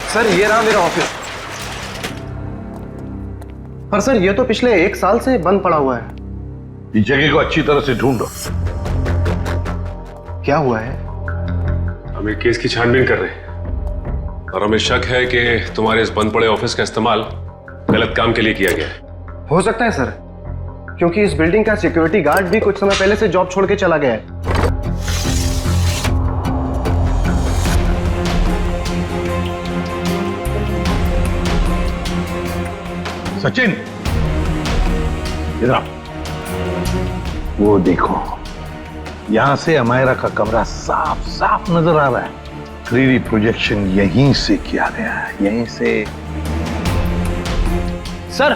Sir ये रहा मेरा ऑफिस। पर सर ये तो पिछले 1 साल से बंद पड़ा हुआ है। इस जगह को अच्छी तरह से ढूंढो। क्या हुआ है? हम एक केस की छानबीन कर रहे हैं और हमें शक है कि तुम्हारे इस बंद पड़े ऑफिस का इस्तेमाल गलत काम के लिए किया गया है। हो सकता है सर, क्योंकि इस बिल्डिंग का सिक्योरिटी गार्ड भी कुछ समय पहले से जॉब छोड़ के चला गया है। सचिन, इधर आओ। वो देखो, यहां से अमायरा का कमरा साफ साफ नजर आ रहा है। 3D प्रोजेक्शन यहीं से किया गया है, यहीं से। सर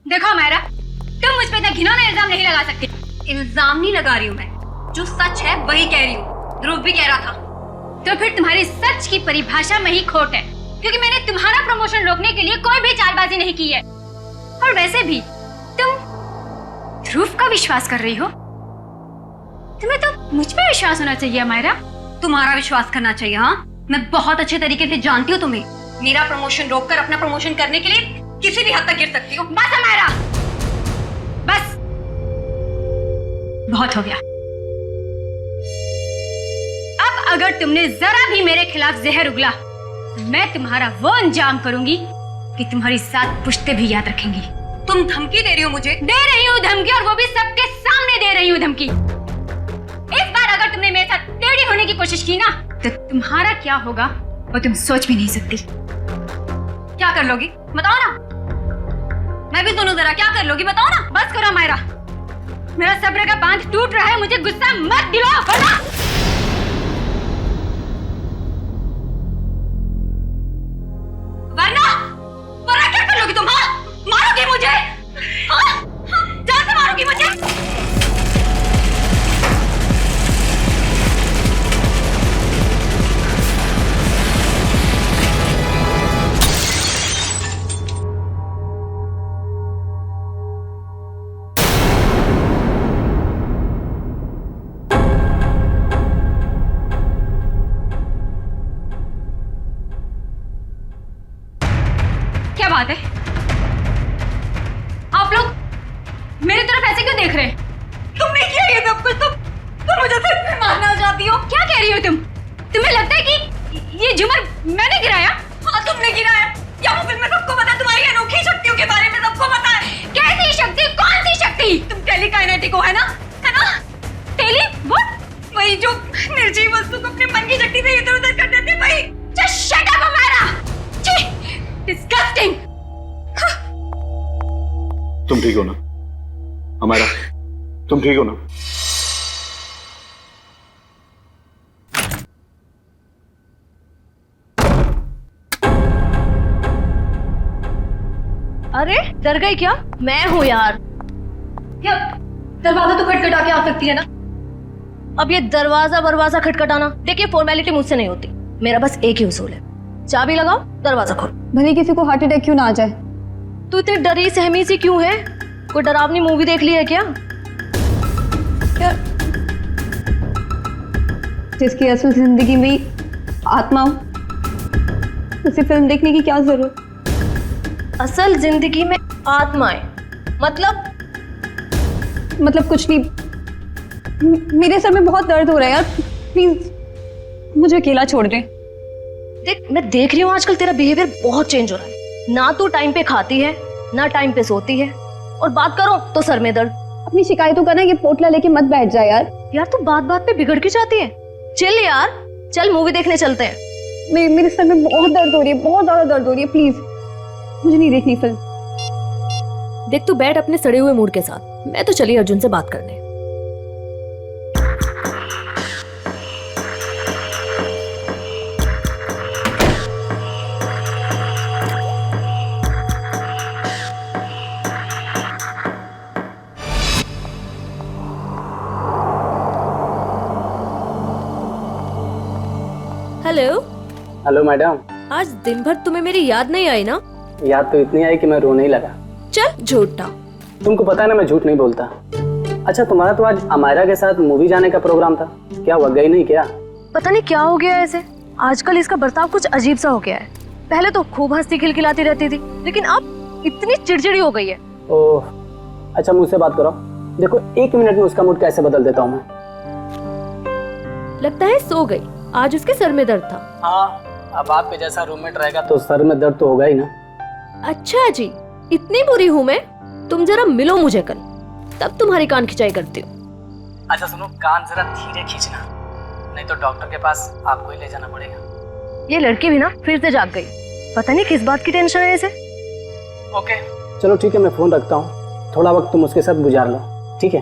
देखो अमायरा, तुम मुझ पे इतना घिनौना इल्जाम नहीं लगा सकती। इल्जाम नहीं लगा रही हूँ मैं, जो सच है वही कह रही हूँ। ध्रुव भी कह रहा था। तो फिर तुम्हारी सच की परिभाषा में ही खोट है, क्योंकि मैंने तुम्हारा प्रमोशन रोकने के लिए कोई भी चालबाजी नहीं की है। और वैसे भी तुम ध्रुव का विश्वास कर रही हो। तुम्हें तो मुझ पे विश्वास होना चाहिए अमायरा। तुम्हारा विश्वास करना चाहिए। हाँ, मैं बहुत अच्छे तरीके से जानती हूँ तुम्हें। मेरा प्रमोशन रोककर अपना प्रमोशन करने के लिए किसी भी हद तक गिर सकती हो। बस अमायरा, बस बहुत हो गया। अब अगर तुमने जरा भी मेरे खिलाफ जहर उगला, मैं तुम्हारा वो अंजाम करूंगी कि तुम्हारी 7 पुश्ते भी याद रखेंगी। तुम धमकी दे रही हो मुझे? दे रही हूँ धमकी, और वो भी सबके सामने दे रही हूँ धमकी। इस बार अगर तुमने मेरे साथ टेढ़ी होने की कोशिश की ना, तो तुम्हारा क्या होगा वो तुम सोच भी नहीं सकती। क्या कर लोगी बताओ ना? मैं भी सुनूं जरा, क्या कर लोगी बताओ ना? बस करो अमायरा, मेरा सब्र का बांध टूट रहा है। मुझे गुस्सा मत दिलाओ वरना क्या कर लोगी तुम? हाँ, मारोगी मुझे? हाँ, जान से मारोगी मुझे? क्या बात है? आप लोग मेरी तरफ ऐसे क्यों देख रहे हैं? तुमने किया ये सब कुछ? तुम मुझे सिर्फ में मारना चाहती हो? क्या कह रही हो तुम? तुम्हें लगता है कि ये झूमर मैंने गिराया? हाँ, तुमने गिराया। क्या वो फिल्म में सबको पता है? तुम्हारी अनोखी शक्तियों के बारे में सबको पता है। कैसी शक्ति? कौन सी शक्ति? तुम टेलीकाइनेटिक हो, है ना? है ना? Tele what? वही जो निर्जीव वस्तु को अपने मन की शक्ति से इधर उधर कर देते, वही। Just shut up Amaira. Disgusting. तुम ठीक हो ना अमायरा? तुम ठीक हो ना? अरे डर गई क्या? मैं हूँ यार। क्या दरवाजा तो खटखटा के आ सकती है ना? अब ये दरवाजा खटखटाना, देखिए फॉर्मेलिटी मुझसे नहीं होती। मेरा बस एक ही उसूल है, चाबी लगाओ, दरवाजा खोलो। भले किसी को हार्ट अटैक क्यों ना आ जाए। तू इतनी डरी सहमी सी क्यों है? कोई डरावनी मूवी देख ली है क्या? जिसकी असल जिंदगी में आत्मा हो, उसे फिल्म देखने की क्या जरूरत? असल जिंदगी में आत्माएं मतलब कुछ नहीं। मेरे सर में बहुत दर्द हो रहा है यार, प्लीज मुझे अकेला छोड़ दे। देख, मैं देख रही हूँ आजकल तेरा बिहेवियर बहुत चेंज हो रहा है। ना तू टाइम पे खाती है, ना टाइम पे सोती है, और बात करो तो सर में दर्द। अपनी शिकायतों का ना ये पोटला लेके मत बैठ जा यार। यार तू बात बात पे बिगड़ क्यों जाती है? चिल यार, चल मूवी देखने चलते हैं। मेरे सर में बहुत दर्द हो रही है, बहुत ज्यादा दर्द हो रही है। प्लीज मुझे नहीं देखनी फिल्म। देख तू बैठ अपने सड़े हुए मूड के साथ, मैं तो चली अर्जुन से बात करने। हेलो। Hello madam. आज दिन भर तुम्हें मेरी याद नहीं आई ना? याद तो इतनी आई कि मैं रोने ही लगा। चल झूठा। तुमको पता है ना मैं झूठ नहीं बोलता। अच्छा, तुम्हारा तो आज अमायरा के साथ मूवी जाने का प्रोग्राम था, क्या हुआ, गई नहीं क्या? पता नहीं क्या हो गया ऐसे, आजकल इसका बर्ताव कुछ अजीब सा हो गया है। पहले तो खूब हंसती खिलखिलाती रहती थी, लेकिन अब इतनी चिड़चिड़ी हो गई है। ओह, अच्छा मुझसे बात करो। देखो 1 मिनट में उसका मूड कैसे बदल देता हूँ मैं। लगता है सो गई, आज उसके सर में दर्द था। हाँ, अब आपके जैसा रूममेट रहेगा तो सर में दर्द तो होगा ही ना। अच्छा जी, इतनी बुरी हूँ मैं? तुम जरा मिलो मुझे कल, तब तुम्हारी कान खिंचाई करती हूँ। अच्छा सुनो, कान जरा धीरे खींचना, नहीं तो डॉक्टर के पास आपको ही ले जाना पड़ेगा। ये लड़की भी ना फिर से जाग गई, पता नहीं किस बात की टेंशन है इसे। ओके चलो ठीक है, मैं फोन रखता हूँ। थोड़ा वक्त तुम उसके साथ गुजार लो, ठीक है?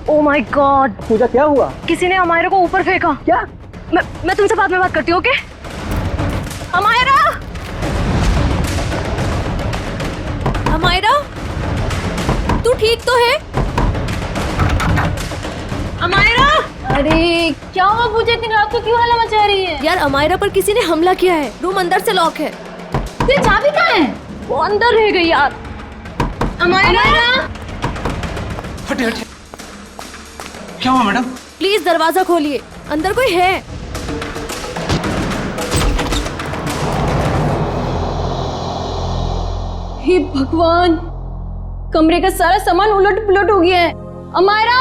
ओह माय गॉड, पूजा क्या हुआ? किसी ने अमायरा को ऊपर फेंका। क्या? मैं तुमसे बाद में बात करती हूँ, ओके? अमायरा, अमायरा, तू ठीक तो है? अमायरा! अरे क्या हुआ पूजा, इतनी रात को क्यों हल्ला मचा रही है? यार अमायरा पर किसी ने हमला किया है, रूम अंदर से लॉक है। तेरी चाबी कहाँ है? वो अंदर रह गई यार। अमायरा! हटे हटे, क्या हुआ मैडम? प्लीज दरवाजा खोलिए, अंदर कोई है। हे भगवान, कमरे का सारा सामान उलट पुलट हो गया है। अमायरा,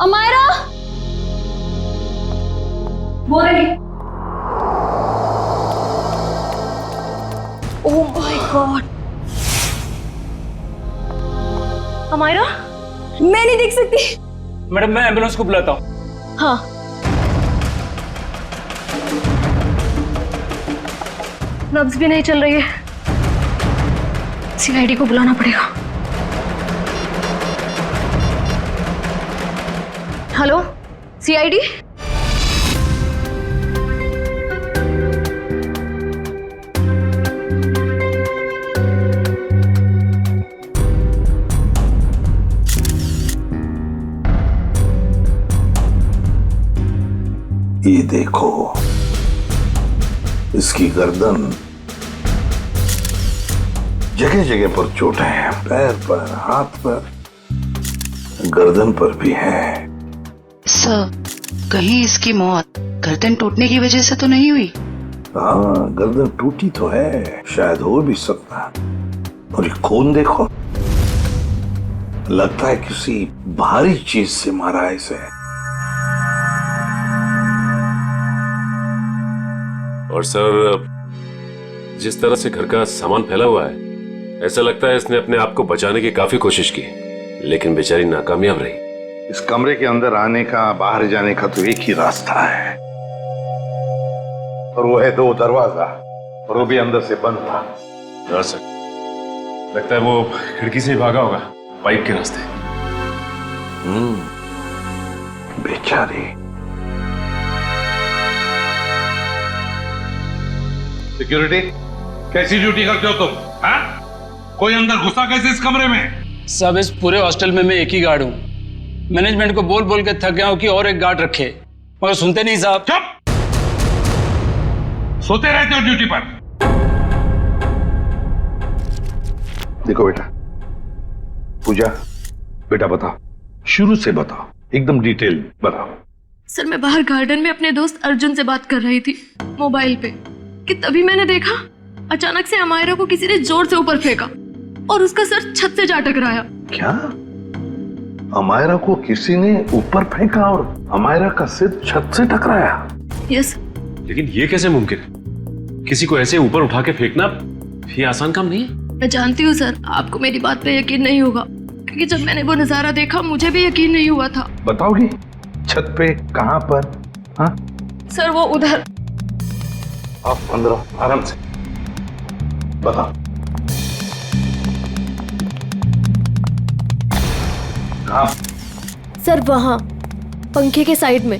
अमायरा, वो रही। Oh my god, Amaira? मैं नहीं देख सकती। मैडम मैं एम्बुलेंस को बुलाता हूँ। हाँ, नब्ज भी नहीं चल रही है, सीआईडी को बुलाना पड़ेगा। Hello CID? ये देखो, इसकी गर्दन, जगह जगह पर चोटें हैं, पैर पर, हाथ पर, गर्दन पर भी है। सर, कहीं इसकी मौत गर्दन टूटने की वजह से तो नहीं हुई? हाँ, गर्दन टूटी तो है, शायद हो भी सकता है। और ये खून देखो, लगता है किसी भारी चीज से मारा है इसे। और सर, जिस तरह से घर का सामान फैला हुआ है, ऐसा लगता है इसने अपने आप को बचाने की काफी कोशिश की, लेकिन बेचारी नाकामयाब रही। इस कमरे के अंदर आने का, बाहर जाने का तो एक ही रास्ता है, और वो है 2 दरवाजा, और वो भी अंदर से बंद था। हाँ सर, लगता है वो खिड़की से ही भागा होगा, पाइप के रास्ते। बेचारी। सिक्योरिटी, कैसी ड्यूटी करते हो तुम? हाँ? कोई अंदर घुसा कैसे इस कमरे में? सब इस पूरे हॉस्टल में मैं एक ही गार्ड हूँ। मैनेजमेंट को बोल बोल के थक गया हूँ कि और एक गार्ड रखे, मगर सुनते नहीं साहब। चुप! सोते रहते हो ड्यूटी पर। देखो बेटा, पूजा, बेटा बताओ, शुरू से बताओ, एकदम डिटेल बताओ। सर, मैं बाहर गार्डन में अपने दोस्त अर्जुन से बात कर रही थी मोबाइल पे, कि तभी मैंने देखा अचानक से अमायरा को किसी ने जोर से ऊपर फेंका और उसका सर छत से जा टकराया। क्या? अमायरा को किसी ने ऊपर फेंका और अमायरा का सिर छत से टकराया? यस। लेकिन ये कैसे मुमकिन है? किसी को ऐसे ऊपर उठा के फेंकना ये आसान काम नहीं है। मैं जानती हूँ सर, आपको मेरी बात पे यकीन नहीं होगा, क्योंकि जब मैंने वो नजारा देखा मुझे भी यकीन नहीं हुआ था। बताओगी छत पे कहां पर? हाँ सर, वो उधर। आप अंदर आराम से बताओ। कहां? सर वहां, पंखे के साइड में।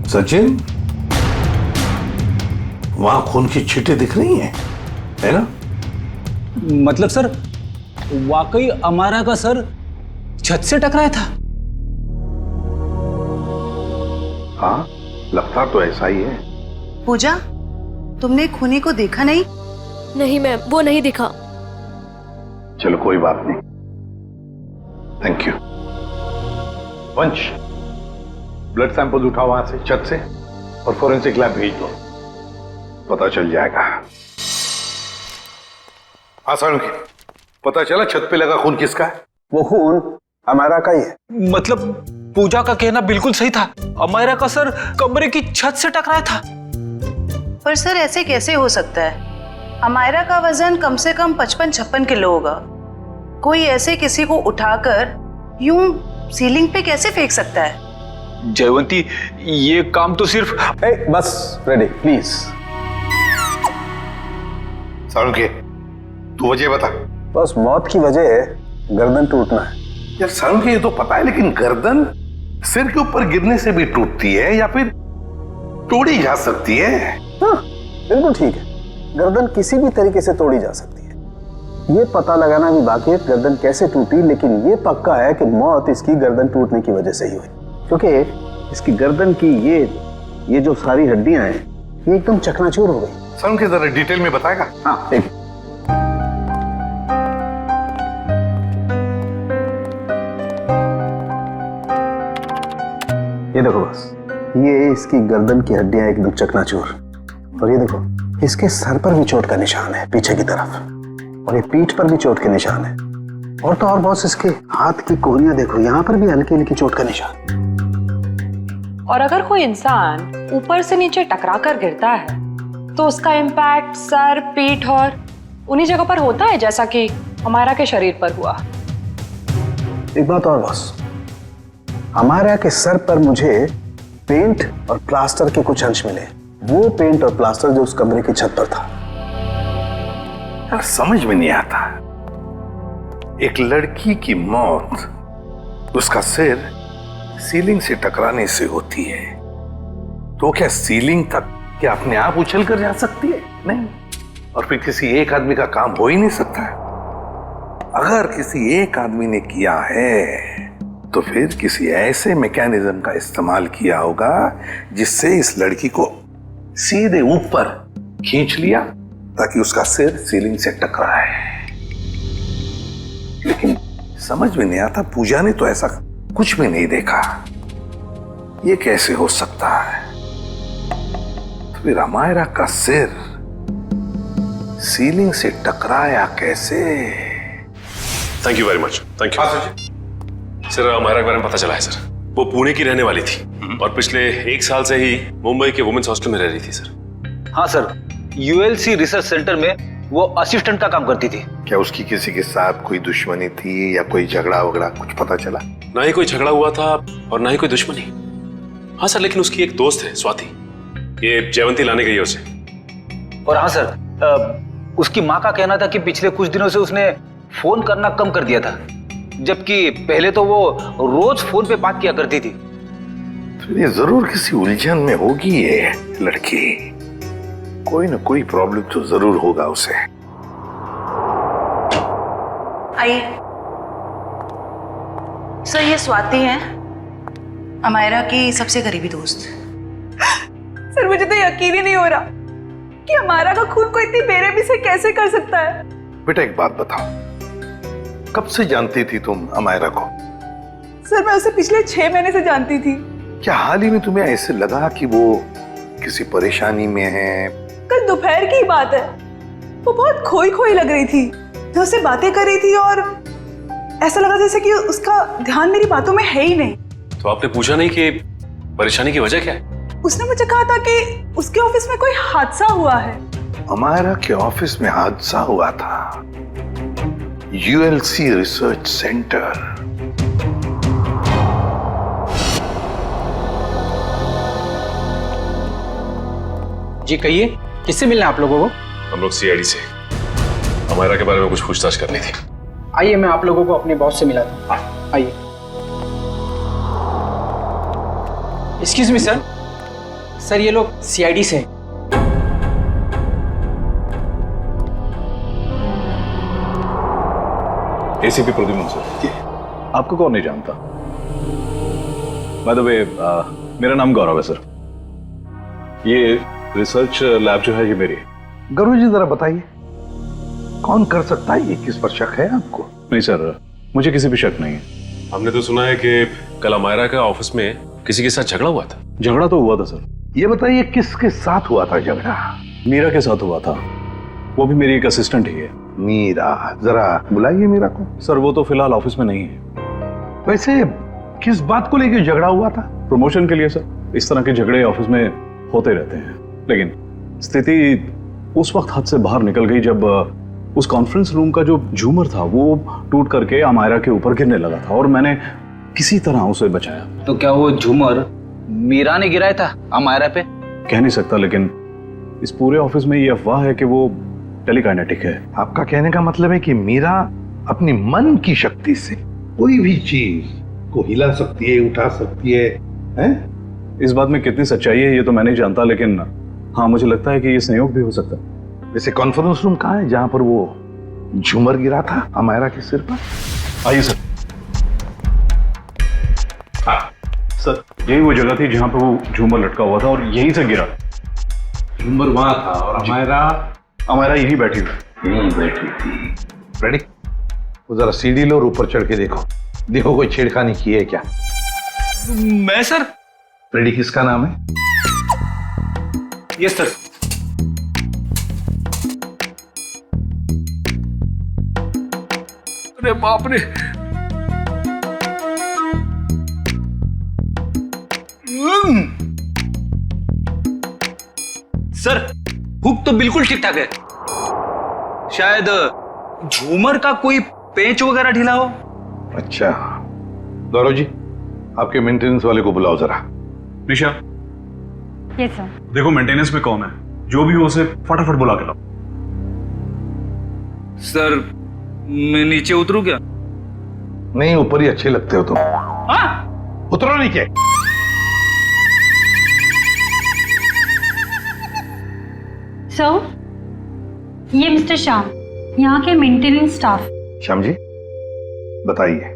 सचिन, वहां खून की छींटें दिख रही हैं, है ना? मतलब सर, वाकई अमारा का सर छत से टकराया था? हाँ, लगता तो ऐसा ही है। पूजा, तुमने खूनी को देखा नहीं? नहीं मैम, वो नहीं दिखा। चलो कोई बात नहीं, थैंक यू। वंश, ब्लड सैंपल उठाओ वहां से, छत से, और फोरेंसिक लैब भेज दो, पता चल जाएगा। हाँ सालुंकी, पता चला छत पे लगा खून किसका है? वो खून अमायरा का ही है। मतलब पूजा का कहना बिल्कुल सही था, अमायरा का सर कमरे की छत से टकराया था। पर सर ऐसे कैसे हो सकता है? अमायरा का वजन कम से कम 55-56 किलो होगा। कोई ऐसे किसी को उठाकर यूं सीलिंग पे कैसे फेंक सकता है? जयवंती, ये काम तो सिर्फ बस रेडी प्लीज। सालुंकी, तू वजह बता। बस मौत की वजह है गर्दन टूटना है। यार सालुंकी, ये तो पता है, लेकिन गर्दन सिर के ऊपर गिरने से भी टूटती है या फिर तोड़ी जा सकती है? हाँ, बिल्कुल ठीक है, गर्दन किसी भी तरीके से तोड़ी जा सकती है। ये पता लगाना भी बाकी है गर्दन कैसे टूटी, लेकिन ये पक्का है कि मौत इसकी गर्दन टूटने की वजह से ही हुई, क्योंकि इसकी गर्दन की ये जो सारी हड्डियां हैं ये एकदम चकनाचूर हो गई। सालुंकी जरा डिटेल में बताएगा? हाँ ठीक। ये देखो बस, ये इसकी गर्दन की हड्डियां एकदम चकनाचूर, और ये देखो इसके सर पर भी चोट का निशान है पीछे की तरफ, और ये पीठ पर भी चोट के निशान है, और तो और बॉस इसके हाथ की कोहनियां देखो, यहाँ पर भी हल्की हल्की चोट का निशान। और अगर कोई इंसान ऊपर से नीचे टकरा कर गिरता है तो उसका इम्पैक्ट सर, पीठ और उन्हीं जगह पर होता है जैसा कि अमायरा के शरीर पर हुआ। एक बात और बॉस, अमायरा के सर पर मुझे पेंट और प्लास्टर के कुछ अंश मिले, वो पेंट और प्लास्टर जो उस कमरे की छत पर था। यार समझ में नहीं आता, एक लड़की की मौत उसका सिर सीलिंग से टकराने से होती है, तो क्या सीलिंग तक क्या अपने आप उछल कर जा सकती है? नहीं। और फिर किसी एक आदमी का काम हो ही नहीं सकता है। अगर किसी एक आदमी ने किया है तो फिर किसी ऐसे मैकेनिज्म का इस्तेमाल किया होगा जिससे इस लड़की को सीधे ऊपर खींच लिया ताकि उसका सिर सीलिंग से टकराए। लेकिन समझ में नहीं आता, पूजा ने तो ऐसा कुछ भी नहीं देखा, ये कैसे हो सकता है? तो फिर अमायरा का सिर सीलिंग से टकराया कैसे? Thank you very much, thank you. Sir Amaira के बारे में पता चला है सर, वो पुणे की रहने वाली थी और पिछले 1 साल से ही मुंबई के वुमेन्स हॉस्टल में रह रही थी सर। हाँ सर, यूएलसी रिसर्च सेंटर में वो असिस्टेंट का काम करती थी। क्या उसकी किसी के साथ कोई दुश्मनी थी या कोई झगड़ा वगड़ा कुछ पता चला? ना ही कोई झगड़ा हुआ था और ना ही कोई दुश्मनी। हाँ सर, लेकिन उसकी एक दोस्त है स्वाति, ये जयवंती लाने गई है उसे। और हाँ सर, उसकी माँ का कहना था कि पिछले कुछ दिनों से उसने फोन करना कम कर दिया था, जबकि पहले तो वो रोज फोन पे बात किया करती थी। तो ये जरूर किसी उलझन में होगी ये लड़की, कोई ना कोई प्रॉब्लम तो जरूर होगा उसे। आइए सर, ये स्वाति है, अमायरा की सबसे करीबी दोस्त। सर मुझे तो यकीन ही नहीं हो रहा कि हमारा का खून कोई इतनी बेरहमी से कैसे कर सकता है। बेटा एक बात बताओ, कब से जानती थी तुम अमायरा को? सर मैं उसे पिछले 6 महीने से जानती थी। क्या हाल ही में तुम्हें ऐसे लगा कि वो किसी परेशानी में है? कल दोपहर की बात है, वो बहुत खोई खोई लग रही थी, मैं उससे बातें कर रही थी और ऐसा लगा जैसे कि उसका ध्यान मेरी बातों में है ही नहीं। तो आपने पूछा नहीं कि परेशानी की वजह क्या है? उसने मुझे कहा था कि उसके ऑफिस में कोई हादसा हुआ है। अमायरा के ऑफिस में हादसा हुआ था, यूएलसी रिसर्च सेंटर। जी कहिए, किससे मिलना है आप लोगों को? हम लोग सीआईडी से अमायरा के बारे में कुछ पूछताछ करनी थी। आइए, मैं आप लोगों को अपने बॉस से मिलाता हूँ। आइए। एक्सक्यूज मी सर, सर ये लोग सीआईडी से हैं। ACP Pradyuman sir. आपको कौन नहीं जानता? बाय द वे, मेरा नाम गौरव है सर। ये रिसर्च लैब जो है ये मेरी है। गौरव जी जरा बताइए, कौन कर सकता है ये? किस पर शक है आपको? नहीं सर, मुझे किसी पे शक नहीं है। हमने तो सुना है कि कल अमायरा का ऑफिस में किसी के साथ झगड़ा हुआ था। झगड़ा तो हुआ था सर। ये बताइए किसके साथ हुआ था झगड़ा? मीरा के साथ हुआ था, वो भी मेरी एक असिस्टेंट ही है। मीरा, जरा बुलाइए मीरा को। सर वो तो फिलहाल ऑफिस में नहीं है। वैसे किस बात को लेकर झगड़ा हुआ था? प्रमोशन के लिए सर। इस तरह के झगड़े ऑफिस में होते रहते हैं, लेकिन स्थिति उस वक्त हाथ से बाहर निकल गई जब उस कॉन्फ्रेंस रूम का जो झूमर था वो टूट करके अमायरा के ऊपर गिरने लगा था और मैंने किसी तरह उसे बचाया। तो क्या वो झूमर मीरा ने गिराया था अमायरा पे? कह नहीं सकता, लेकिन इस पूरे ऑफिस में ये अफवाह है कि वो टेलीकाइनेटिक है। आपका कहने का मतलब है कि मीरा अपनी मन की शक्ति से कोई भी चीज को हिला सकती है, उठा सकती है, हैं? इस बात में कितनी सच्चाई है ये तो मैं नहीं जानता, लेकिन हाँ मुझे लगता है कि ये संयोग भी हो सकता है। वैसे कॉन्फ्रेंस रूम कहाँ है जहां पर वो झूमर गिरा था अमायरा के सिर पर? आइए सर। हाँ सर, यही वो जगह थी जहां पर वो झूमर लटका हुआ था और यहीं से गिरा। झूमर वहां था और अमायरा यहीं बैठी हुई। यहीं बैठी थी। रेडी? वो जरा सीढ़ी लो और ऊपर चढ़ के देखो, देखो कोई छेड़खानी की है क्या? मैं सर? रेडी, किसका नाम है? Yes sir. अरे बाप रे, सर हुक तो बिल्कुल ठीक ठाक है, शायद झूमर का कोई पेंच वगैरह ढीला हो। अच्छा, गौरव जी आपके मेंटेनेंस वाले को बुलाओ जरा। निशा। Yes sir. देखो मेंटेनेंस में कौन है, जो भी हो उसे फटाफट बुला के लाओ। सर मैं नीचे उतरूं क्या? नहीं, ऊपर ही अच्छे लगते हो तुम। उतरो नहीं क्या? सर, ये मिस्टर श्याम, यहाँ के मेंटेनेंस स्टाफ। श्याम जी बताइए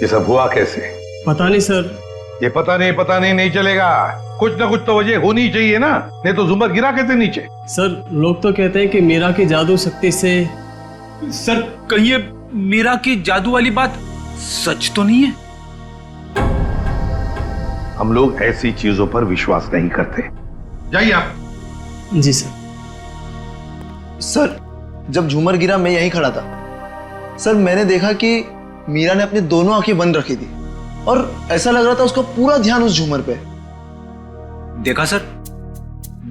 ये सब हुआ कैसे? पता नहीं सर। ये पता नहीं नहीं चलेगा, कुछ ना कुछ तो वजह होनी चाहिए ना, नहीं तो झूमर गिरा कैसे नीचे? सर लोग तो कहते हैं कि मीरा की जादू शक्ति से। सर कहीं ये मीरा की जादू वाली बात सच तो नहीं है? हम लोग ऐसी चीजों पर विश्वास नहीं करते। जाइए आप। जी सर। सर जब झूमर गिरा मैं यहीं खड़ा था सर, मैंने देखा कि मीरा ने अपनी दोनों आंखें बंद रखी थी और ऐसा लग रहा था उसका पूरा ध्यान उस झूमर पे। देखा सर,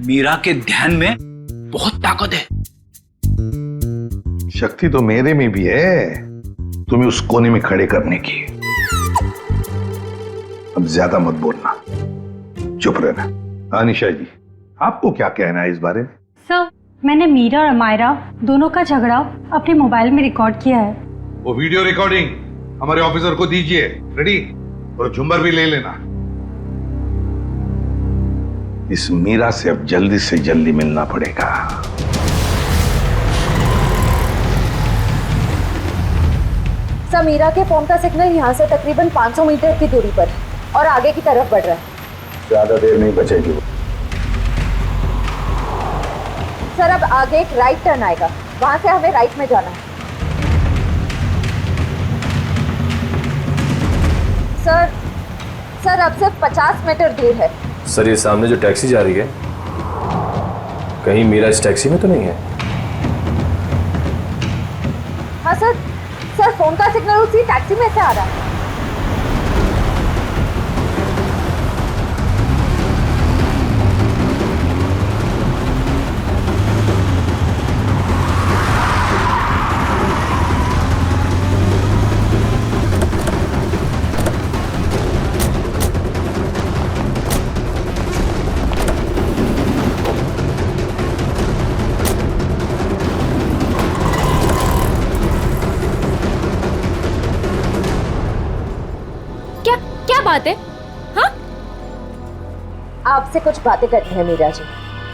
मीरा के ध्यान में बहुत ताकत है। शक्ति तो मेरे में भी है, तुम्हें उस कोने में खड़े करने की। अब ज्यादा मत बोलना, चुप रहना। निशा जी आपको क्या कहना है इस बारे में? सर, मैंने मीरा और अमायरा दोनों का झगड़ा अपने मोबाइल में रिकॉर्ड किया है। वो वीडियो रिकॉर्डिंग हमारे ऑफिसर को दीजिए। रेडी? और झुम्बर भी ले लेना। इस मीरा से अब जल्दी से जल्दी मिलना पड़ेगा। सर मीरा के फोन का सिग्नल यहाँ से तकरीबन 500 मीटर की दूरी पर है और आगे की तरफ बढ़ रहा है। ज्यादा देर नहीं बचेगी वो। सर अब आगे एक राइट टर्न आएगा, वहां से हमें राइट में जाना है। सर अब सिर्फ 50 मीटर दूर है। सर ये सामने जो टैक्सी जा रही है, कहीं मीरा इस टैक्सी में तो नहीं है? हाँ सर फोन का सिग्नल उसी टैक्सी में से आ रहा है। बात है? हाँ? आपसे कुछ बातें करनी है मीरा जी।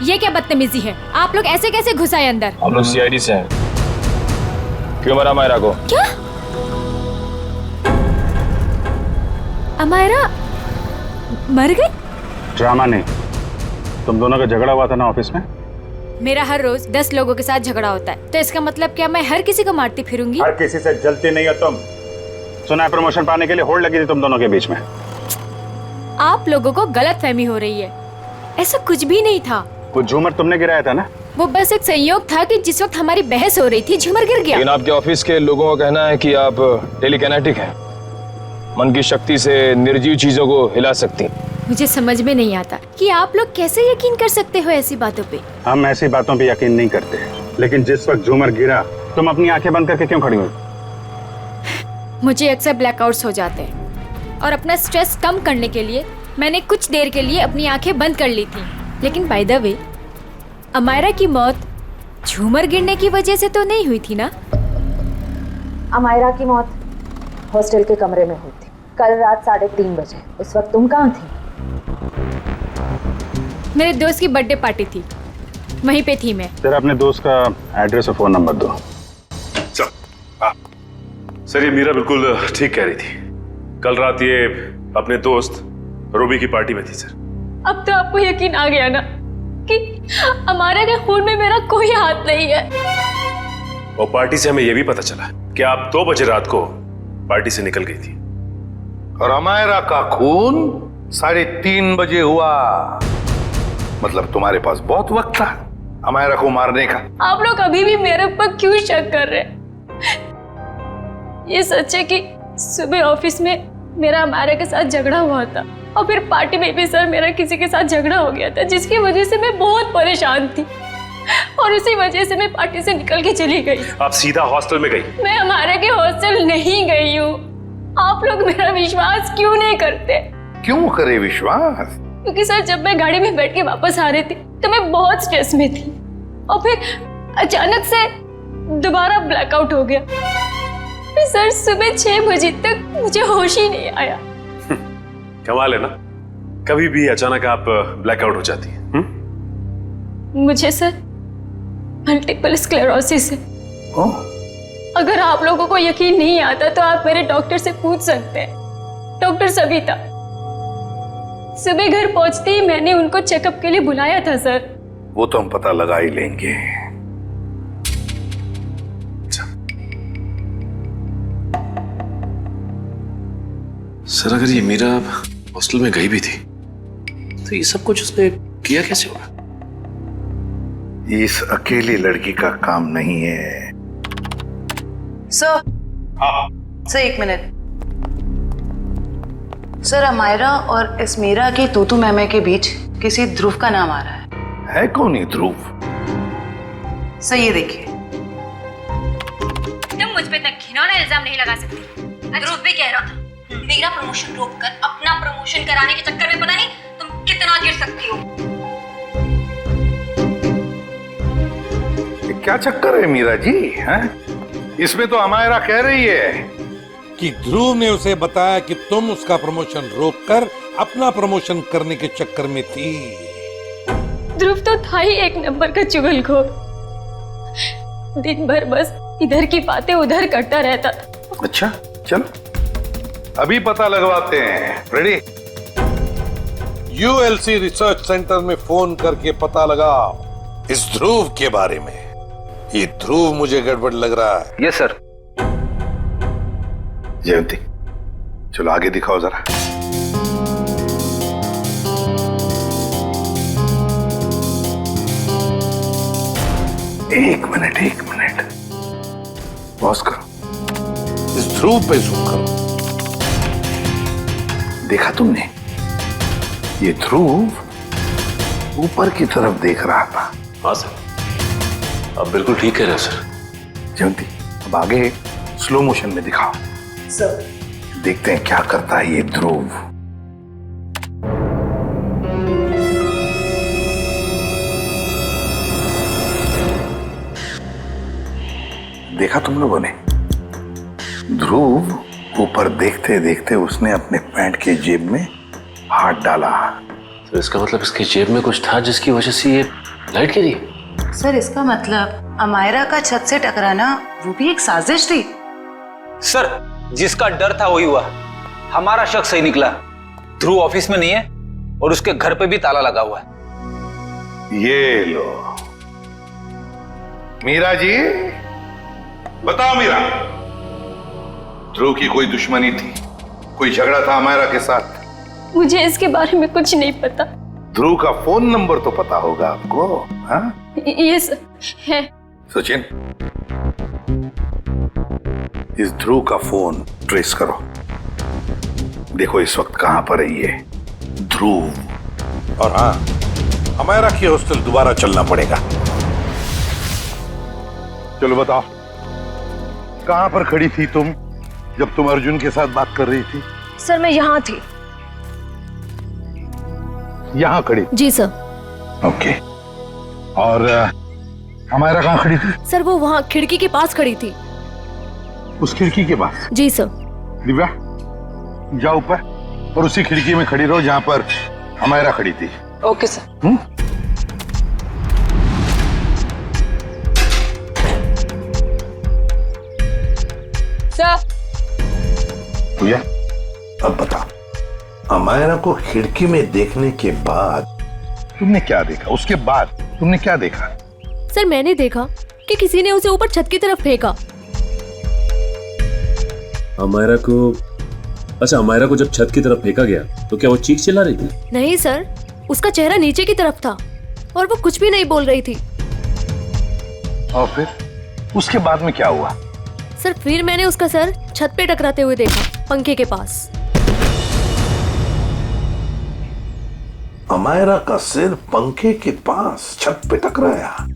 ये क्या बदतमीजी है? आप लोग ऐसे कैसे घुस आए अंदर? हम लोग सीआईडी से हैं। क्यों मरा अमायरा को? क्या? अमायरा मर गई? ड्रामा नहीं, तुम दोनों का झगड़ा हुआ था ना ऑफिस में? मेरा हर रोज 10 लोगों के साथ झगड़ा होता है, तो इसका मतलब क्या मैं हर किसी को मारती फिरूंगी? हर किसी से जलती नहीं हो तुम। सुना है प्रमोशन पाने के लिए होड़ लगी थी तुम दोनों के बीच में। आप लोगों को गलतफहमी हो रही है, ऐसा कुछ भी नहीं था। वो झूमर तुमने गिराया था ना? वो बस एक संयोग था कि जिस वक्त हमारी बहस हो रही थी झूमर गिर गया। लेकिन आपके ऑफिस के लोगों का कहना है कि आप टेलीकिनेटिक हैं, मन की शक्ति से निर्जीव चीजों को हिला सकती हैं। मुझे समझ में नहीं आता कि आप लोग कैसे यकीन कर सकते हो ऐसी बातों पे। हम ऐसी बातों पे यकीन नहीं करते, लेकिन जिस वक्त झूमर गिरा तुम अपनी आंखें बंद करके क्यों खड़ी हुई? मुझे अक्सर ब्लैकआउट्स हो जाते हैं और अपना स्ट्रेस कम करने के लिए मैंने कुछ देर के लिए अपनी आंखें बंद कर ली थी। लेकिन बाय द वे, अमायरा की मौत झूमर गिरने की वजह से तो नहीं हुई थी ना? अमायरा की मौत हॉस्टल के कमरे में हुई थी कल रात 3:30 बजे। उस वक्त तुम कहाँ थी? मेरे दोस्त की बर्थडे पार्टी थी, वहीं पे थी मैं। जरा अपने दोस्त का एड्रेस और फोन नंबर दो। सर, ये मीरा बिल्कुल ठीक कह रही थी। कल रात ये अपने दोस्त रूबी की पार्टी में थी सर। अब तो आपको यकीन आ गया ना कि अमायरा के खून में मेरा कोई हाथ नहीं है। और पार्टी से हमें यह भी पता चला कि आप 2 बजे रात को पार्टी से निकल गई थी। और अमायरा का खून 3:30 बजे हुआ। मतलब तुम्हारे पास बहुत वक्त था अमायरा को मारने का। आप लोग अभी भी मेरे ऊपर क्यों शक कर रहे हैं? ये सच है कि सुबह ऑफिस में मेरा अमायरा के साथ झगड़ा हुआ था और फिर पार्टी में भी सर मेरा किसी के साथ झगड़ा हो गया था, जिसकी वजह से मैं बहुत परेशान थी और उसी वजह से मैं पार्टी से निकल के चली गई। आप सीधा हॉस्टल में गई? मैं अमायरा के हॉस्टल नहीं गई हूँ। आप लोग मेरा विश्वास क्यों नहीं करते? क्यों करे विश्वास? क्योंकि सर जब मैं गाड़ी में बैठ के वापस आ रही थी तो मैं बहुत स्ट्रेस में थी और फिर अचानक से दोबारा ब्लैकआउट हो गया। फिर सर सुबह 6 बजे तक मुझे होश ही नहीं आया। कमाल है ना, कभी भी अचानक आप ब्लैकआउट हो जाती हैं। मुझे सर मल्टीपल स्क्लेरोसिस है। अगर आप लोगों को यकीन नहीं आता तो आप मेरे डॉक्टर से पूछ सकते हैं, डॉक्टर सविता। सुबह घर पहुंचते ही मैंने उनको चेकअप के लिए बुलाया था सर। वो तो हम पता लगा ही लेंगे। सर, अगर ये मीरा हॉस्टल में गई भी थी तो ये सब कुछ उसने किया कैसे होगा? इस अकेली लड़की का काम नहीं है। Sir, sir 1 minute. Sir, Amaira और इस मीरा की तूतू मैमे के बीच किसी ध्रुव का नाम आ रहा है कौन ये ध्रुव? सर ये देखिए। तुम मुझ पे तक घिनौना इल्जाम नहीं लगा सकती। ध्रुव भी कह रहा था मेरा प्रमोशन रोककर अपना प्रमोशन कराने के चक्कर में पता नहीं तुम कितना गिर सकती हो। ये क्या चक्कर है मीरा जी? हैं? इसमें तो अमायरा कह रही है कि ध्रुव ने उसे बताया कि तुम उसका प्रमोशन रोककर अपना प्रमोशन करने के चक्कर में थी। ध्रुव तो था ही एक नंबर का चुगलखोर। दिन भर बस इधर की बातें उधर करता रहता था। अच्छा, चलो अभी पता लगवाते हैं। रेडी? यूएलसी रिसर्च सेंटर में फोन करके पता लगाओ इस ध्रुव के बारे में। ये ध्रुव मुझे गड़बड़ लग रहा है। Yes sir. जयंती, चलो आगे दिखाओ जरा। एक मिनट पॉज करो। इस ध्रुव पे जूम करो। देखा तुमने? ये ध्रुव ऊपर की तरफ देख रहा था। हाँ सर, आप बिल्कुल ठीक कह रहे हो सर। जयंती, अब आगे स्लो मोशन में दिखाओ। सर देखते हैं क्या करता है ये ध्रुव। देखा तुम लोगों ने? ध्रुव ऊपर देखते देखते उसने अपने पैंट के जेब में हाथ डाला। तो इसका मतलब इसकी जेब में कुछ था जिसकी वजह से ये लाइट गिरी। सर, इसका मतलब अमायरा का छत से टकराना वो भी एक साजिश थी। सर, जिसका डर था वही हुआ। हमारा शक सही निकला। ध्रुव ऑफिस में नहीं है और उसके घर पे भी ताला लगा हुआ है। ये लो। मीरा जी, बताओ मीरा, ध्रुव की कोई दुश्मनी थी? कोई झगड़ा था अमायरा के साथ? मुझे इसके बारे में कुछ नहीं पता। ध्रुव का फोन नंबर तो पता होगा आपको? हाँ? ये है। सचिन, इस ध्रुव का फोन ट्रेस करो। देखो इस वक्त कहां पर है ये ध्रुव। और हाँ, अमायरा की हॉस्टल दोबारा चलना पड़ेगा। चलो बताओ, कहां पर खड़ी थी तुम जब तुम अर्जुन के साथ बात कर रही थी? सर मैं यहाँ थी। यहां खड़ी? जी सर। ओके। और अमायरा कहां खड़ी थी? सर वो वहाँ खिड़की के पास खड़ी थी। उस खिड़की के पास? जी सर। दिव्या, जाओ ऊपर और उसी खिड़की में खड़ी रहो जहां पर अमायरा खड़ी थी। Okay sir. सर। भैया, अब बता, अमायरा को खिड़की में देखने के बाद तुमने क्या देखा? उसके बाद तुमने क्या देखा? सर मैंने देखा कि किसी ने उसे ऊपर छत की तरफ फेंका। अमायरा को, अच्छा अमायरा को जब छत की तरफ फेंका गया तो क्या वो चीख चिल्ला रही थी? नहीं सर, उसका चेहरा नीचे की तरफ था और वो कुछ भी नहीं बोल रही थी। और फिर उसके बाद में क्या हुआ? सर फिर मैंने उसका सर छत पे टकराते हुए देखा, पंखे के पास। अमायरा का सिर पंखे के पास छत पे टकराया।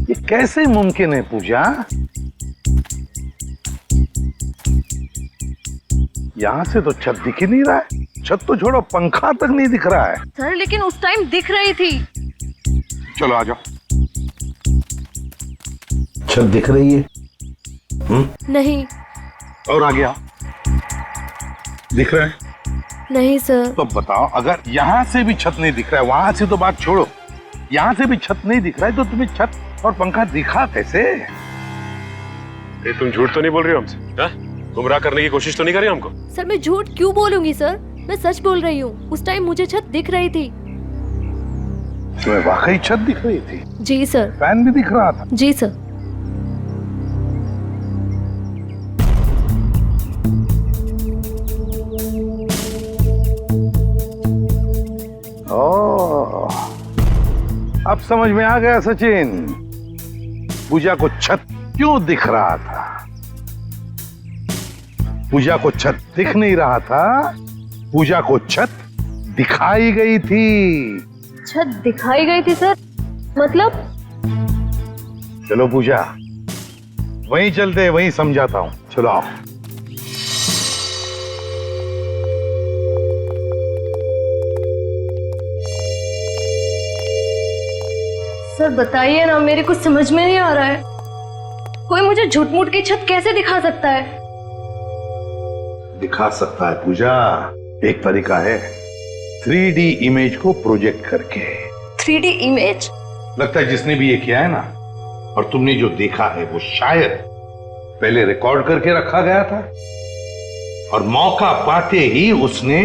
ये कैसे मुमकिन है पूजा? यहां से तो छत दिख ही नहीं रहा है। छत तो छोड़ो, पंखा तक नहीं दिख रहा है। सर लेकिन उस टाइम दिख रही थी। चलो आ जाओ। छत दिख रही है? नहीं। और आ गया? दिख रहा है? नहीं सर। तो बताओ, अगर यहां से भी छत नहीं दिख रहा है, वहां से तो बात छोड़ो, यहां से भी छत नहीं दिख रहा है, तो तुम्हें छत और पंखा दिखा कैसे? ये तुम झूठ तो नहीं बोल रही हो हमसे? गुमराह करने की कोशिश तो नहीं कर रही हमको? सर मैं झूठ क्यों बोलूंगी सर, मैं सच बोल रही हूँ। उस टाइम मुझे छत दिख रही थी। तुम्हें वाकई छत दिख रही थी? जी सर। फैन भी दिख रहा था? जी सर। ओह, अब समझ में आ गया सचिन, पूजा को छत क्यों दिख रहा था। पूजा को छत दिख नहीं रहा था, पूजा को छत दिखाई गई थी। छत दिखाई गई थी सर? मतलब? चलो पूजा, वहीं चलते, वहीं समझाता हूं। चलो आओ। सर बताइए ना, मेरे कुछ समझ में नहीं आ रहा है। कोई मुझे झूठ मूठ की छत कैसे दिखा सकता है? दिखा सकता है पूजा, एक तरीका है, 3D इमेज को प्रोजेक्ट करके। 3D image? लगता है जिसने भी ये किया है ना, और तुमने जो देखा है वो शायद पहले रिकॉर्ड करके रखा गया था, और मौका पाते ही उसने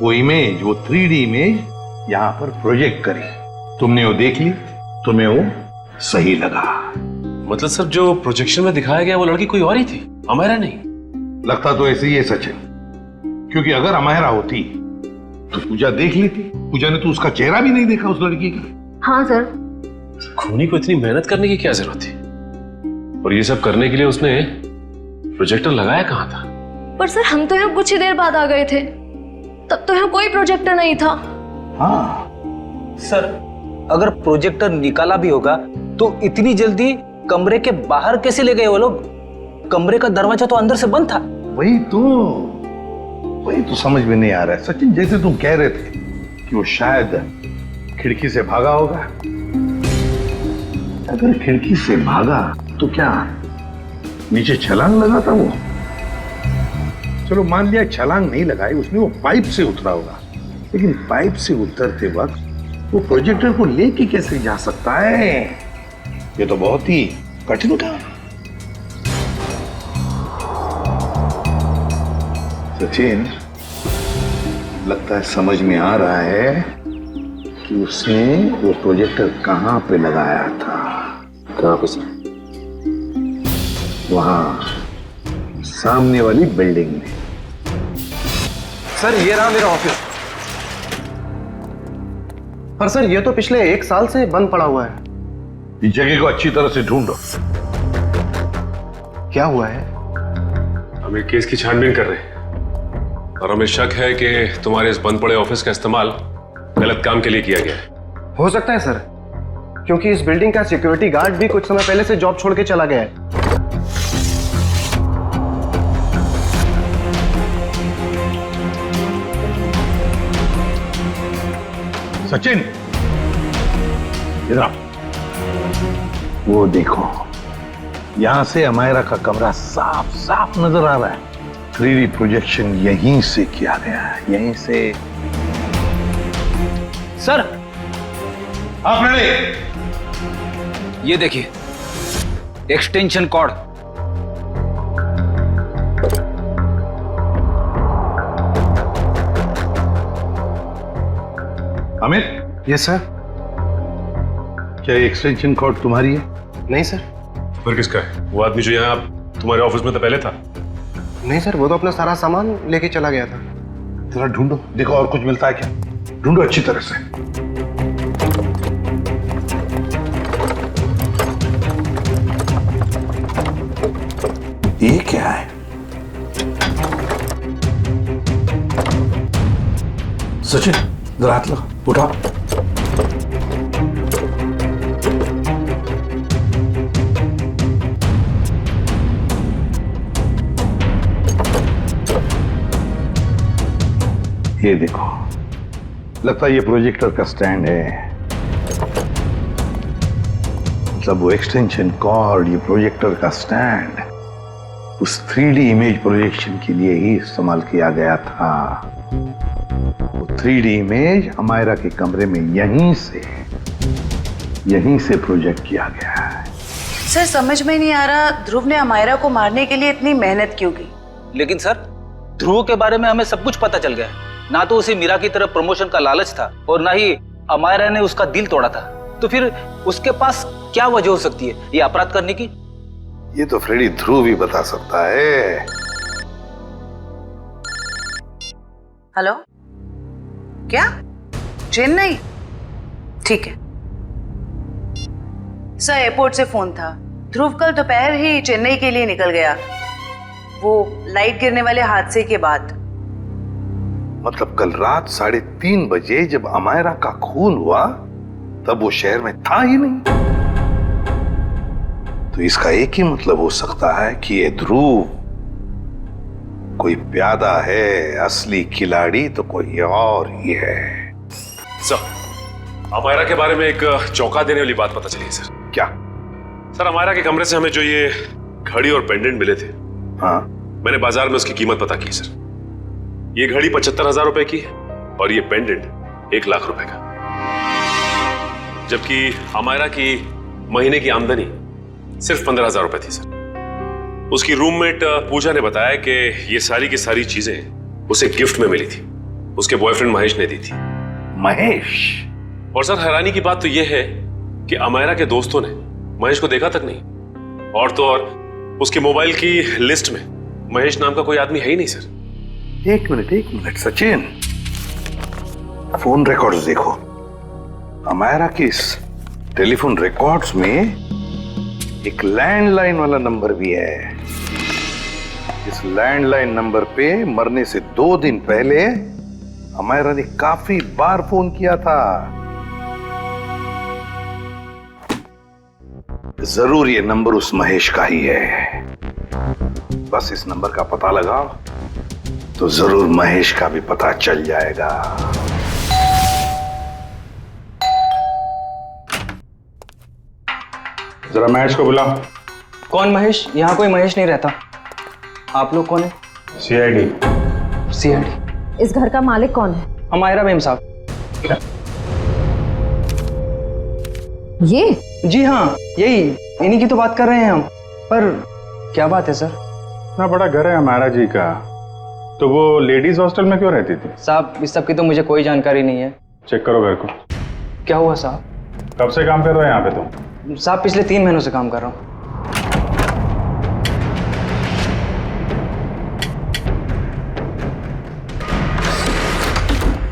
वो इमेज, वो 3D इमेज यहां पर प्रोजेक्ट करी। तुमने वो देख ली, तुम्हें वो सही लगा। मतलब सर जो प्रोजेक्शन में दिखाया गया वो लड़की कोई और ही थी, अमायरा नहीं? लगता तो ऐसे ही है सचिन, क्योंकि अगर अमायरा होती तो पूजा देख लेती। पूजा ने तो उसका चेहरा भी नहीं देखा उस लड़की का। हाँ सर। खूनी को इतनी मेहनत करने की क्या जरूरत थी? और ये सब करने के लिए उसने प्रोजेक्टर लगाया कहां था? पर सर हम तो यहाँ कुछ ही देर बाद आ गए थे, तब तो यहाँ कोई प्रोजेक्टर नहीं था। हाँ सर, अगर प्रोजेक्टर निकाला भी होगा तो इतनी जल्दी कमरे के बाहर कैसे ले गए वो लोग? कमरे का दरवाजा तो अंदर से बंद था। वही तो समझ में नहीं आ रहा है सचिन। जैसे तुम कह रहे थे कि वो शायद खिड़की से भागा होगा, अगर खिड़की से भागा तो क्या नीचे छलांग लगा था वो? चलो मान लिया छलांग नहीं लगाई उसने, वो पाइप से उतरा होगा, लेकिन पाइप से उतरते वक्त वो प्रोजेक्टर को लेके कैसे जा सकता है? ये तो बहुत ही कठिन काम। सचिन, लगता है समझ में आ रहा है कि उसने वो प्रोजेक्टर कहां पे लगाया था। कहां पे सर? वहां सामने वाली बिल्डिंग में। सर ये रहा मेरा ऑफिस। पर सर ये तो पिछले 1 साल से बंद पड़ा हुआ है। इस जगह को अच्छी तरह से ढूंढो। क्या हुआ है? हम एक केस की छानबीन कर रहे हैं और हमें शक है कि तुम्हारे इस बंद पड़े ऑफिस का इस्तेमाल गलत काम के लिए किया गया है। हो सकता है सर, क्योंकि इस बिल्डिंग का सिक्योरिटी गार्ड भी कुछ समय पहले से जॉब छोड़ के चला गया है। सचिन, इधर आओ। वो देखो, यहां से अमायरा का कमरा साफ साफ नजर आ रहा है। 3D प्रोजेक्शन यहीं से किया गया है, यहीं से। सर, आप रेडी? ये देखिए, extension cord. Amit. Yes sir. क्या ये एक्सटेंशन कॉर्ड तुम्हारी है? नहीं सर। फिर किसका है? वो आदमी जो यहाँ तुम्हारे ऑफिस में तो पहले था। नहीं सर, वो तो अपना सारा सामान लेके चला गया था। जरा ढूंढो, देखो और कुछ मिलता है क्या। ढूंढो अच्छी तरह से। ये क्या है? सचिन, जरा हाथ लगा, उठाओ। ये देखो, लगता है ये प्रोजेक्टर का स्टैंड है। मतलब वो एक्सटेंशन कॉर्ड, ये प्रोजेक्टर का स्टैंड उस 3D इमेज प्रोजेक्शन के लिए ही इस्तेमाल किया गया था। वो 3D इमेज अमायरा के कमरे में यहीं से प्रोजेक्ट किया गया है। सर समझ में नहीं आ रहा, ध्रुव ने अमायरा को मारने के लिए इतनी मेहनत क्यों की? लेकिन सर, ध्रुव के बारे में हमें सब कुछ पता चल गया। ना तो उसे मीरा की तरफ प्रमोशन का लालच था और ना ही अमायरा ने उसका दिल तोड़ा था। तो फिर उसके पास क्या वजह हो सकती है ये अपराध करने की? ये तो फ्रेडी ध्रुव ही बता सकता है। हेलो, क्या? चेन्नई? ठीक है सर, एयरपोर्ट से फोन था। ध्रुव कल दोपहर ही चेन्नई के लिए निकल गया, वो लाइट गिरने वाले हादसे के बाद। मतलब कल रात 3:30 बजे जब अमायरा का खून हुआ तब वो शहर में था ही नहीं। तो इसका एक ही मतलब हो सकता है कि ये ध्रुव कोई प्यादा है, असली खिलाड़ी तो कोई और ही है। सर, अमायरा के बारे में एक चौंका देने वाली बात पता चली है सर। क्या? सर, अमायरा के कमरे से हमें जो ये घड़ी और पेंडेंट मिले थे, हाँ, मैंने बाजार में उसकी कीमत पता की सर। ये घड़ी 75,000 रुपए की है और ये पेंडेंट 1 लाख रुपए का। जबकि अमायरा की महीने की आमदनी सिर्फ 15,000 रुपए थी सर। उसकी रूममेट पूजा ने बताया कि ये सारी की सारी चीजें उसे गिफ्ट में मिली थी, उसके बॉयफ्रेंड महेश ने दी थी। महेश? और सर, हैरानी की बात तो यह है कि अमायरा के दोस्तों ने महेश को देखा तक नहीं। और तो और उसके मोबाइल की लिस्ट में महेश नाम का कोई आदमी है ही नहीं सर। एक मिनट सचिन, फोन रिकॉर्ड्स देखो। अमायरा के इस टेलीफोन रिकॉर्ड्स में एक लैंडलाइन वाला नंबर भी है। इस लैंडलाइन नंबर पे मरने से 2 दिन पहले अमायरा ने काफी बार फोन किया था। जरूर ये नंबर उस महेश का ही है। बस इस नंबर का पता लगाओ तो जरूर महेश का भी पता चल जाएगा। जरा महेश को बुलाओ। कौन महेश? यहाँ कोई महेश नहीं रहता। आप लोग कौन है? सीआईडी। सीआईडी? इस घर का मालिक कौन है? अमायरा मेम साहब। ये? जी हाँ, यही, इन्हीं की तो बात कर रहे हैं हम। पर क्या बात है सर? इतना बड़ा घर है अमायरा जी का, तो वो लेडीज हॉस्टल में क्यों रहती थी? साहब इस सब की तो मुझे कोई जानकारी नहीं है। चेक करो घर को। क्या हुआ साहब? कब से काम कर रहे हो यहाँ पे तुम? साहब पिछले 3 महीनों से काम कर रहा हूँ।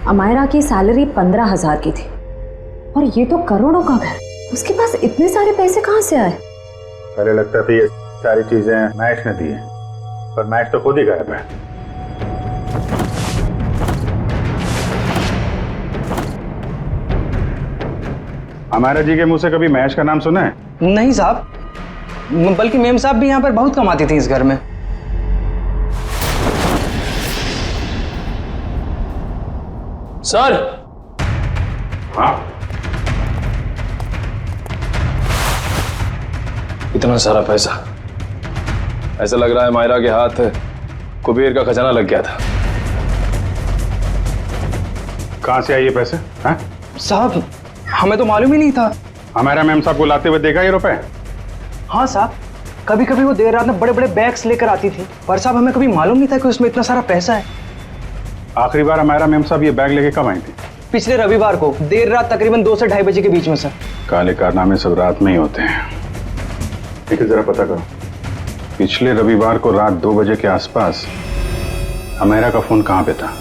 अमायरा की सैलरी 15,000 की थी और ये तो करोड़ों का घर, उसके पास इतने सारे पैसे कहाँ से आए? पहले लगता था ये सारी चीजें महेश ने दी है, पर महेश तो खुद ही गायब है। अमायरा जी के मुंह से कभी महेश का नाम सुना है? नहीं साहब, बल्कि मेम साहब भी यहाँ पर बहुत कमाती थी इस घर में। सर। हाँ, इतना सारा पैसा, ऐसा लग रहा है मायरा के हाथ कुबेर का खजाना लग गया था। कहाँ से आए ये पैसे? हाँ? साहब हमें तो मालूम ही नहीं था। हमारा मैम साहब को लाते हुए देखा ये रुपए? हाँ साहब, कभी कभी वो देर रात में बड़े बड़े बैग्स लेकर आती थी, पर साहब हमें कभी मालूम नहीं था कि उसमें इतना सारा पैसा है। आखिरी बार हमारा मैम साहब ये बैग लेके कब आई थी? पिछले रविवार को देर रात तकरीबन 2 से 2:30 बजे के बीच में सर। काले कारनामे सब रात में ही होते हैं। लेकिन जरा पता करो, पिछले रविवार को रात 2 बजे के आसपास अमेरा का फोन कहाँ पे था?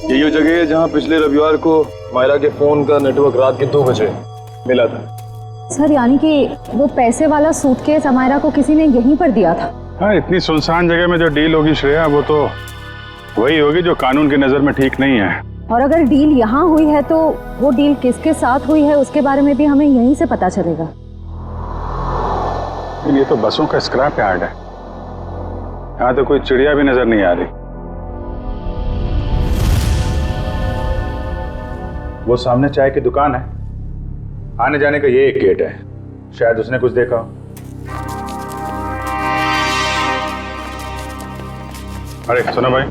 यही वो जगह है जहां पिछले रविवार को मायरा के फोन का नेटवर्क रात के 2 बजे मिला था। सर यानी कि वो पैसे वाला सूटकेस अमायरा को किसी ने यहीं पर दिया था? हाँ, इतनी सुनसान जगह में जो डील होगी श्रेया, वो तो वही होगी जो कानून की नजर में ठीक नहीं है। और अगर डील यहाँ हुई है तो वो डील किसके साथ हुई है उसके बारे में भी हमें यहीं से पता चलेगा। ये तो बसों का स्क्रैप यार्ड है, यहाँ तो कोई चिड़िया भी नजर नहीं आ रही। वो सामने चाय की दुकान है, आने जाने का ये एक गेट है, शायद उसने कुछ देखा हो। अरे सुनो भाई।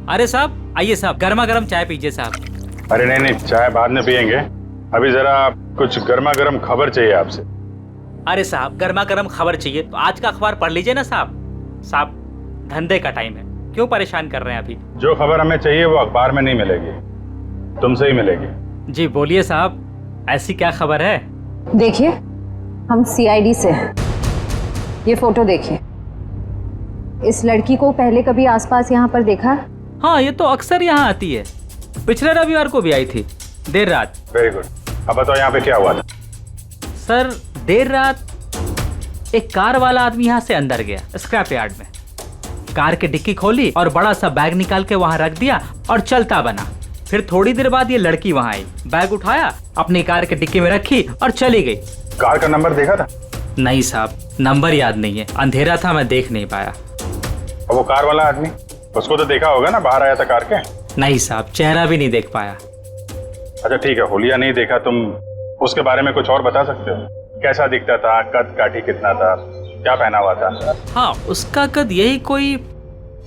अरे साहब आइए साहब, गर्मा गर्म चाय पीजिए साहब। अरे नहीं नहीं, चाय बाद में पियेंगे, अभी जरा कुछ गर्मा गर्म खबर चाहिए आपसे। अरे साहब गर्मा गर्म खबर चाहिए तो आज का अखबार पढ़ लीजिए ना साहब। साहब धंधे का टाइम है, क्यों परेशान कर रहे हैं अभी? जो खबर हमें चाहिए वो अखबार में नहीं मिलेगी, तुमसे ही मिलेगी। जी बोलिए साहब, ऐसी क्या खबर है? देखिए हम CID से हैं, ये फोटो देखिए। इस लड़की को पहले कभी आसपास यहाँ पर देखा है? हाँ ये तो अक्सर यहाँ आती है, पिछले रविवार को भी आई थी देर रात। वेरी गुड, अब बताओ यहाँ पे क्या हुआ था? सर देर रात एक कार वाला आदमी यहाँ से अंदर गया स्क्रैप यार्ड में, कार की डिक्की खोली और बड़ा सा बैग निकाल के वहां रख दिया और चलता बना। फिर थोड़ी देर बाद ये लड़की वहां आई, बैग उठाया, अपनी कार के डिक्की में रखी और चली गई। कार का नंबर देखा था? नहीं साहब, नंबर याद नहीं है, अंधेरा था, मैं देख नहीं पाया। और वो कार वाला आदमी, उसको तो देखा होगा ना, बाहर आया था कार के? नहीं साहब, चेहरा भी नहीं देख पाया। अच्छा ठीक है, हुलिया नहीं देखा, तुम उसके बारे में कुछ और बता सकते हो? कैसा दिखता था, कद काठी कितना था, क्या पहना हुआ था? हाँ उसका कद यही कोई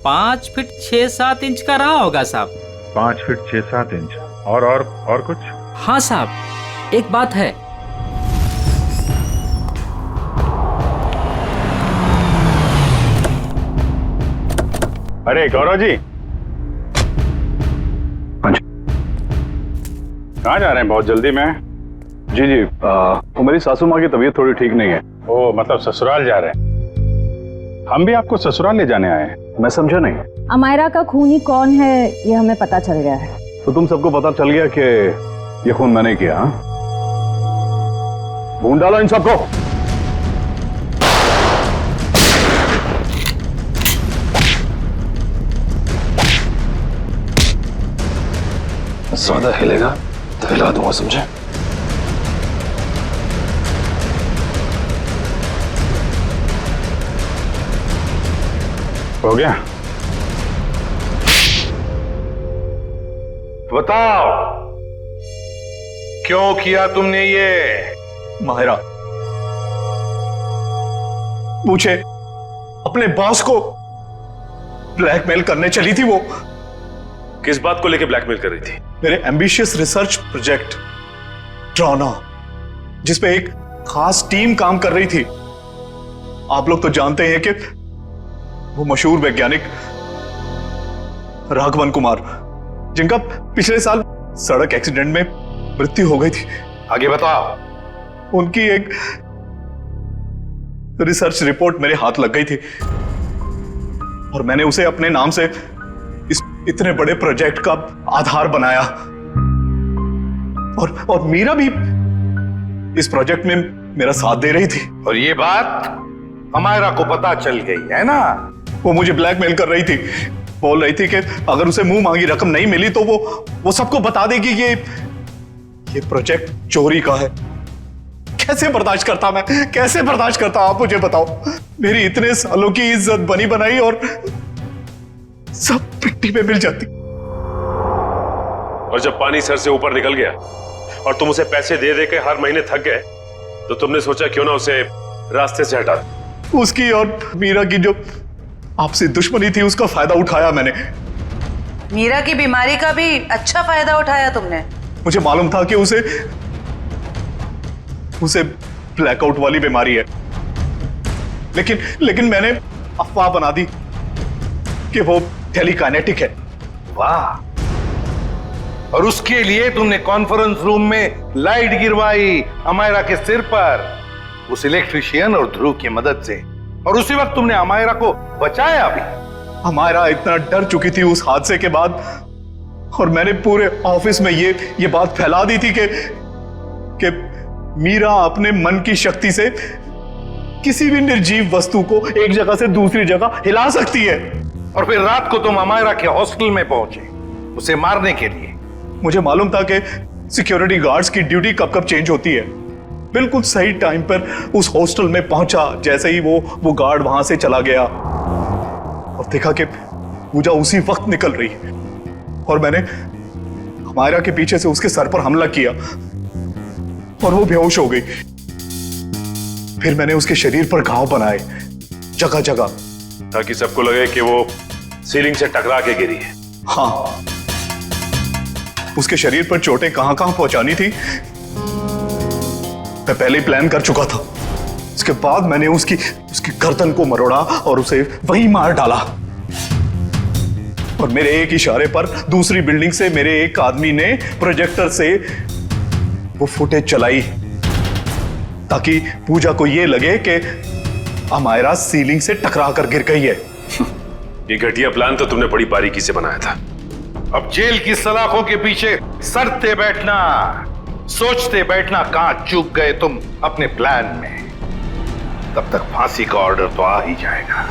5 फीट 6-7 इंच का रहा होगा साहब। 5 फीट 6-7 इंच। और कुछ? हाँ साहब एक बात है, अरे गौरव जी, कहाँ जा रहे हैं बहुत जल्दी में? जी वो मेरी सासू माँ की तबीयत थोड़ी ठीक नहीं है। ओ मतलब ससुराल जा रहे हैं? हम भी आपको ससुराल ले जाने आए हैं। मैं समझा नहीं। अमायरा का खूनी कौन है ये हमें पता चल गया है। तो तुम सबको पता चल गया कि ये खून मैंने किया? ढूंढ डालो इन सबको। ज्यादा हिलेगा तो हिला दूंगा, समझे? हो गया? बताओ क्यों किया तुमने ये? माहिरा, मुझे अपने बॉस को ब्लैकमेल करने चली थी। वो किस बात को लेकर ब्लैकमेल कर रही थी? मेरे एम्बिशियस रिसर्च प्रोजेक्ट ट्रॉना, जिसपे एक खास टीम काम कर रही थी। आप लोग तो जानते हैं कि वो मशहूर वैज्ञानिक राघवन कुमार, जिनका पिछले साल सड़क एक्सीडेंट में मृत्यु हो गई थी। आगे बताओ। उनकी एक रिसर्च रिपोर्ट मेरे हाथ लग गई थी और मैंने उसे अपने नाम से इस इतने बड़े प्रोजेक्ट का आधार बनाया। और मीरा भी इस प्रोजेक्ट में मेरा साथ दे रही थी। और ये बात अमायरा को पता चल गई है ना? वो मुझे ब्लैकमेल कर रही थी, बोल रही थी कि अगर उसे मुंह मांगी रकम नहीं मिली तो वो सबको बता देगी कि ये प्रोजेक्ट चोरी का है। कैसे बर्दाश्त करता मैं, कैसे बर्दाश्त करता? आप मुझे बताओ। मेरी इतने सालों की इज्जत बनी बनाई और सब मिट्टी में मिल जाती। और जब पानी सर से ऊपर निकल गया और तुम उसे पैसे दे दे के हर महीने थक गए, तो तुमने सोचा क्यों ना उसे रास्ते से हटा दो। उसकी और मीरा की जो आपसी दुश्मनी थी, उसका फायदा उठाया मैंने। मीरा की बीमारी का भी अच्छा फायदा उठाया तुमने। मुझे मालूम था कि उसे ब्लैकआउट वाली बीमारी है, लेकिन मैंने अफवाह बना दी कि वो टेलीकाइनेटिक है। वाह! और उसके लिए तुमने कॉन्फ्रेंस रूम में लाइट गिरवाई अमायरा के सिर पर, उस इलेक्ट्रिशियन और ध्रुव की मदद से, और उसी वक्त तुमने अमायरा को बचाया भी। अमायरा इतना डर चुकी थी उस हादसे के बाद, और मैंने पूरे ऑफिस में ये बात फैला दी थी कि मीरा अपने मन की शक्ति से किसी भी निर्जीव वस्तु को एक जगह से दूसरी जगह हिला सकती है। और फिर रात को तुम अमायरा के हॉस्टल में पहुंचे उसे मारने के लिए। मुझे मालूम था कि सिक्योरिटी गार्ड्स की ड्यूटी कब कब चेंज होती है। बिल्कुल सही टाइम पर उस हॉस्टल में पहुंचा। जैसे ही वो गार्ड वहां से चला गया और देखा कि पूजा उसी वक्त निकल रही, और मैंने अमायरा के पीछे से उसके सर पर हमला किया और वो बेहोश हो गई। फिर मैंने उसके शरीर पर घाव बनाए जगह जगह, ताकि सबको लगे कि वो सीलिंग से टकरा के गिरी है। हाँ, उसके शरीर पर चोटें कहां कहां पहुंचानी थी मैं पहले ही प्लान कर चुका था। इसके बाद मैंने उसकी गर्दन को मरोड़ा और उसे वहीं मार डाला। और मेरे एक इशारे पर दूसरी बिल्डिंग से मेरे एक आदमी ने प्रोजेक्टर से वो फुटेज चलाई, ताकि पूजा को यह लगे कि अमायरा सीलिंग से टकरा कर गिर गई है। ये घटिया प्लान तो तुमने बड़ी बारीकी से बनाया था। अब जेल की सलाखों के पीछे सरते बैठना, सोचते बैठना कहां चूक गए तुम अपने प्लान में। तब तक फांसी का ऑर्डर तो आ ही जाएगा।